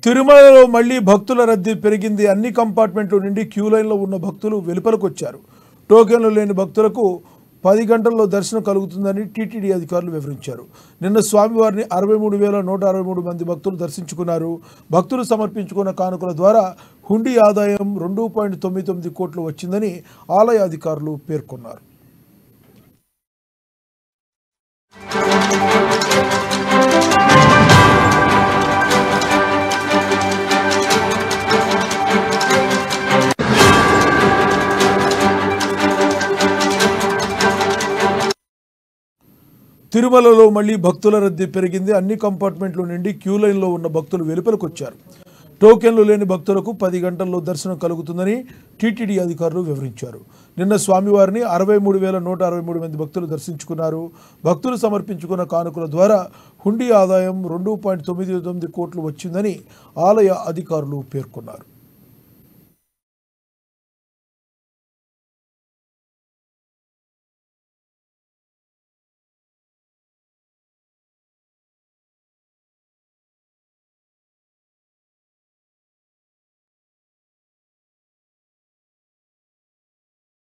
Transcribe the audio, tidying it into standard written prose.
తిరుమలలో మళ్లీ భక్తుల రద్దీ పెరిగింది. అన్ని కంపార్ట్మెంట్ల నుండి క్యూ లైన్లో ఉన్న భక్తులు వెలుపలకు వచ్చారు. టోకెన్లు లేని భక్తులకు 10 గంటల్లో దర్శనం కలుగుతుందని టీటీడీ అధికారులు వివరించారు. నిన్న స్వామివారిని 63,163 మంది భక్తులు దర్శించుకున్నారు. భక్తులు సమర్పించుకున్న కానుకల ద్వారా హుండీ ఆదాయం 2.99 కోట్లు వచ్చిందని ఆలయ అధికారులు పేర్కొన్నారు. తిరుమలలో మళ్లీ భక్తుల రద్దీ పెరిగింది. అన్ని కంపార్ట్మెంట్ల నుండి క్యూ లైన్లో ఉన్న భక్తులు వెలుపలకు వచ్చారు. టోకెన్లు లేని భక్తులకు 10 గంటల్లో దర్శనం కలుగుతుందని టీటీడీ అధికారులు వివరించారు. నిన్న స్వామివారిని 63,163 మంది భక్తులు దర్శించుకున్నారు. భక్తులు సమర్పించుకున్న కానుకల ద్వారా హుండీ ఆదాయం 2.99 కోట్లు వచ్చిందని ఆలయ అధికారులు పేర్కొన్నారు.